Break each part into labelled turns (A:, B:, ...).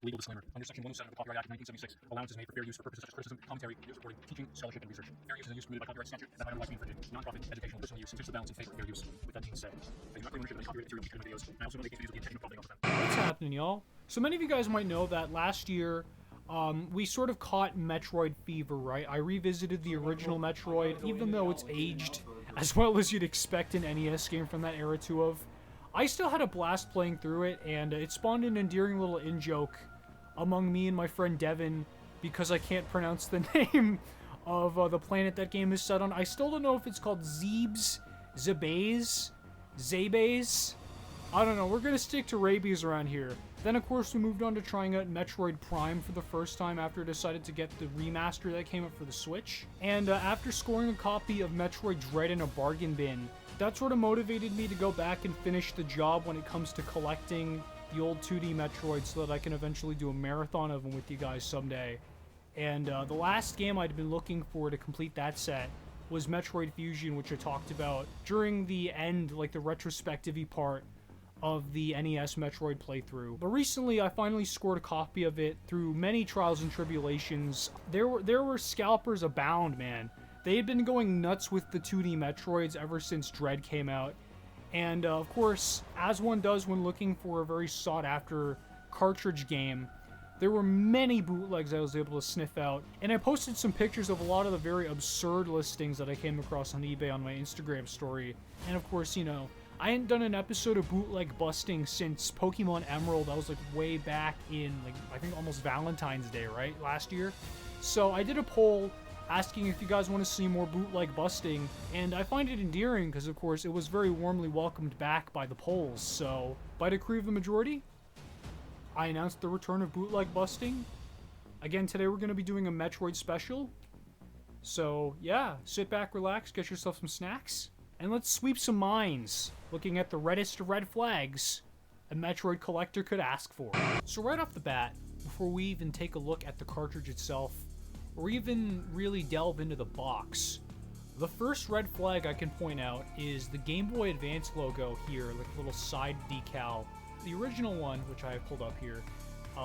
A: Legal disclaimer. Under Section 107 of the Copyright Act of 1976, allowance is made for fair use for purposes such as criticism, commentary, news reporting, teaching, scholarship, and research. Fair use is a use permitted by copyright statute and otherwise being infringed. Non-profit, educational, personal use tips the balance in favor of fair use. With that being said, I do not claim ownership of any copyright material featured in the videos. I also know they make these videos with the intention of profiting off of them.
B: What's happening, y'all? So many of you guys might know that last year, we sort of caught Metroid fever, right? I revisited the original Metroid, even though it's aged as well as you'd expect an NES game from that era to have. I still had a blast playing through it, and it spawned an endearing little in-joke among me and my friend Devin, because I can't pronounce the name of the planet that game is set on. I still don't know if it's called Zebes, Zebes, Zabes. I don't know, we're gonna stick to rabies around here. Then of course we moved on to trying out Metroid Prime for the first time after I decided to get the remaster that came up for the Switch. And after scoring a copy of Metroid Dread in a bargain bin, that sort of motivated me to go back and finish the job when it comes to collecting the old 2D Metroid so that I can eventually do a marathon of them with you guys someday. And the last game I'd been looking for to complete that set was Metroid Fusion, which I talked about during the end, like the retrospective-y part of the NES Metroid playthrough. But recently I finally scored a copy of it through many trials and tribulations. There were scalpers abound, man. They had been going nuts with the 2D Metroids ever since Dread came out. And of course, as one does when looking for a very sought-after cartridge game, there were many bootlegs I was able to sniff out. And I posted some pictures of a lot of the very absurd listings that I came across on eBay on my Instagram story. And of course, you know, I hadn't done an episode of bootleg busting since Pokemon Emerald. That was like way back in, like, I think almost Valentine's Day, right? Last year. So I did a poll asking if you guys want to see more bootleg busting, and I find it endearing because, of course, it was very warmly welcomed back by the polls. So, by decree of the majority, I announced the return of bootleg busting. Again, today we're going to be doing a Metroid special. So, yeah, sit back, relax, get yourself some snacks, and let's sweep some minds, looking at the reddest of red flags a Metroid collector could ask for. So right off the bat, before we even take a look at the cartridge itself, or even really delve into the box, the first red flag I can point out is the Game Boy Advance logo here, like a little side decal. The original one, which I have pulled up here,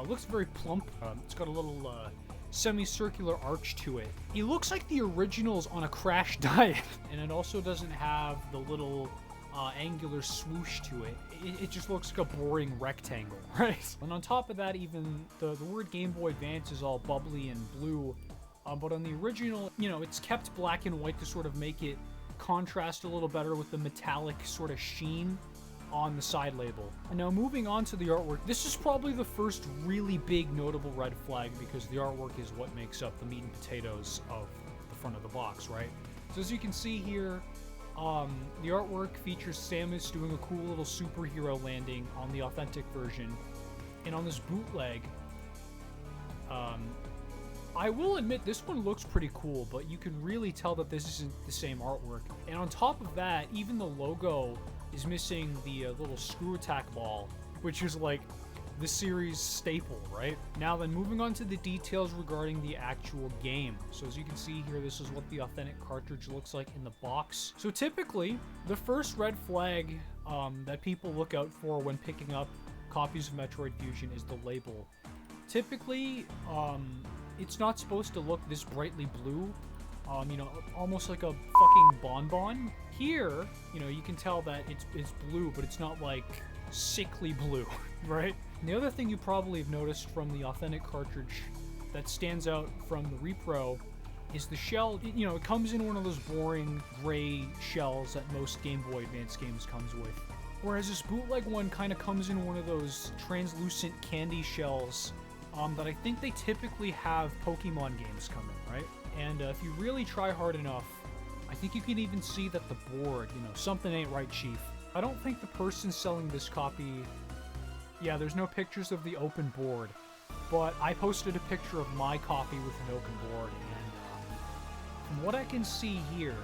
B: looks very plump. It's got a little semicircular arch to it. It looks like the original's on a crash diet, and it also doesn't have the little angular swoosh to it. It just looks like a boring rectangle, right? And on top of that, even the word Game Boy Advance is all bubbly and blue. But on the original, you know, it's kept black and white to sort of make it contrast a little better with the metallic sort of sheen on the side label. And now moving on to the artwork, this is probably the first really big notable red flag because the artwork is what makes up the meat and potatoes of the front of the box, right? So as you can see here, the artwork features Samus doing a cool little superhero landing on the authentic version. And on this bootleg, I will admit this one looks pretty cool, but you can really tell that this isn't the same artwork. And on top of that, even the logo is missing the little screw attack ball, which is like the series staple, right? Now then, moving on to the details regarding the actual game. So as you can see here, this is what the authentic cartridge looks like in the box. So typically, the first red flag that people look out for when picking up copies of Metroid Fusion is the label. Typically, it's not supposed to look this brightly blue, you know, almost like a fucking bonbon. Here, you know, you can tell that it's blue, but it's not like sickly blue, right? And the other thing you probably have noticed from the authentic cartridge that stands out from the repro is the shell. You know, it comes in one of those boring gray shells that most Game Boy Advance games comes with. Whereas this bootleg one kind of comes in one of those translucent candy shells that I think they typically have Pokemon games come in, right? And if you really try hard enough, I think you can even see that the board, you know, something ain't right, Chief. I don't think the person selling this copy... Yeah, there's no pictures of the open board, but I posted a picture of my copy with an open board, and from what I can see here,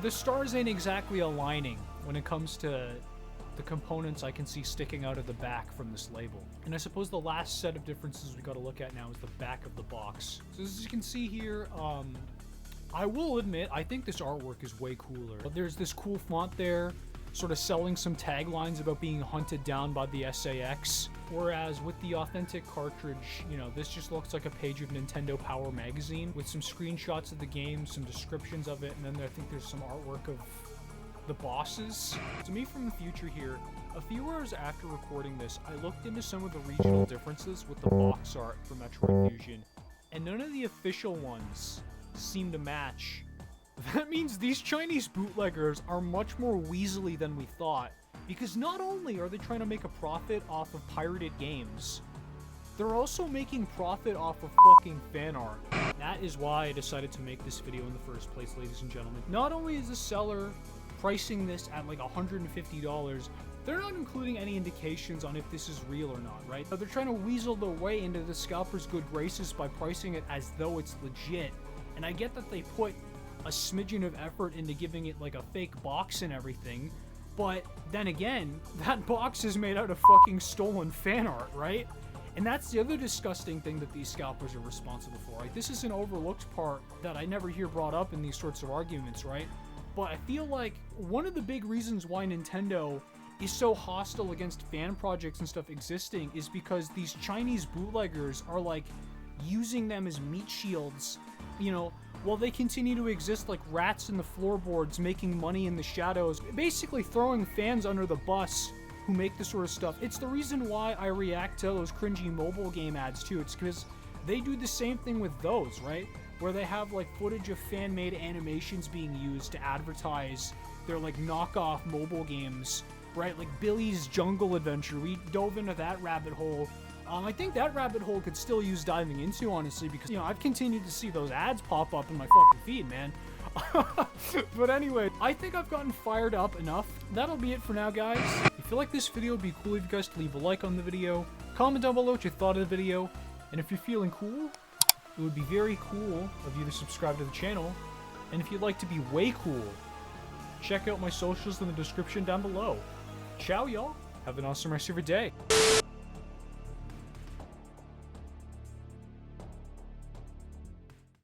B: the stars ain't exactly aligning when it comes to the components I can see sticking out of the back from this label. And I suppose the last set of differences we gotta look at now is the back of the box. So as you can see here, I will admit, I think this artwork is way cooler. There's this cool font there, sort of selling some taglines about being hunted down by the SAX. Whereas with the authentic cartridge, you know, this just looks like a page of Nintendo Power magazine with some screenshots of the game, some descriptions of it, and then I think there's some artwork of the bosses. To me from the future here, a few hours after recording this, I looked into some of the regional differences with the box art for Metroid Fusion, and none of the official ones seem to match. That means these Chinese bootleggers are much more weaselly than we thought, because not only are they trying to make a profit off of pirated games, they're also making profit off of fucking fan art. That is why I decided to make this video in the first place, ladies and gentlemen. Not only is the seller pricing this at like $150, they're not including any indications on if this is real or not, right? But they're trying to weasel their way into the scalper's good graces by pricing it as though it's legit. And I get that they put a smidgen of effort into giving it like a fake box and everything, but then again, that box is made out of fucking stolen fan art, right? And that's the other disgusting thing that these scalpers are responsible for. Like, this is an overlooked part that I never hear brought up in these sorts of arguments, right? But I feel like one of the big reasons why Nintendo is so hostile against fan projects and stuff existing is because these Chinese bootleggers are like using them as meat shields, you know, while they continue to exist like rats in the floorboards, making money in the shadows, basically throwing fans under the bus who make this sort of stuff. It's the reason why I react to those cringy mobile game ads too. It's because they do the same thing with those, right? Where they have like footage of fan-made animations being used to advertise their like knockoff mobile games, right? Like Billy's Jungle Adventure. We dove into that rabbit hole. I think that rabbit hole could still use diving into, honestly, because, you know, I've continued to see those ads pop up in my fucking feed, man. But anyway, I think I've gotten fired up enough. That'll be it for now, guys. If you feel like this video would be cool if you guys to leave a like on the video, comment down below what you thought of the video, and if you're feeling cool, it would be very cool of you to subscribe to the channel, and if you'd like to be way cool, check out my socials in the description down below. Ciao, y'all. Have an awesome rest of your day.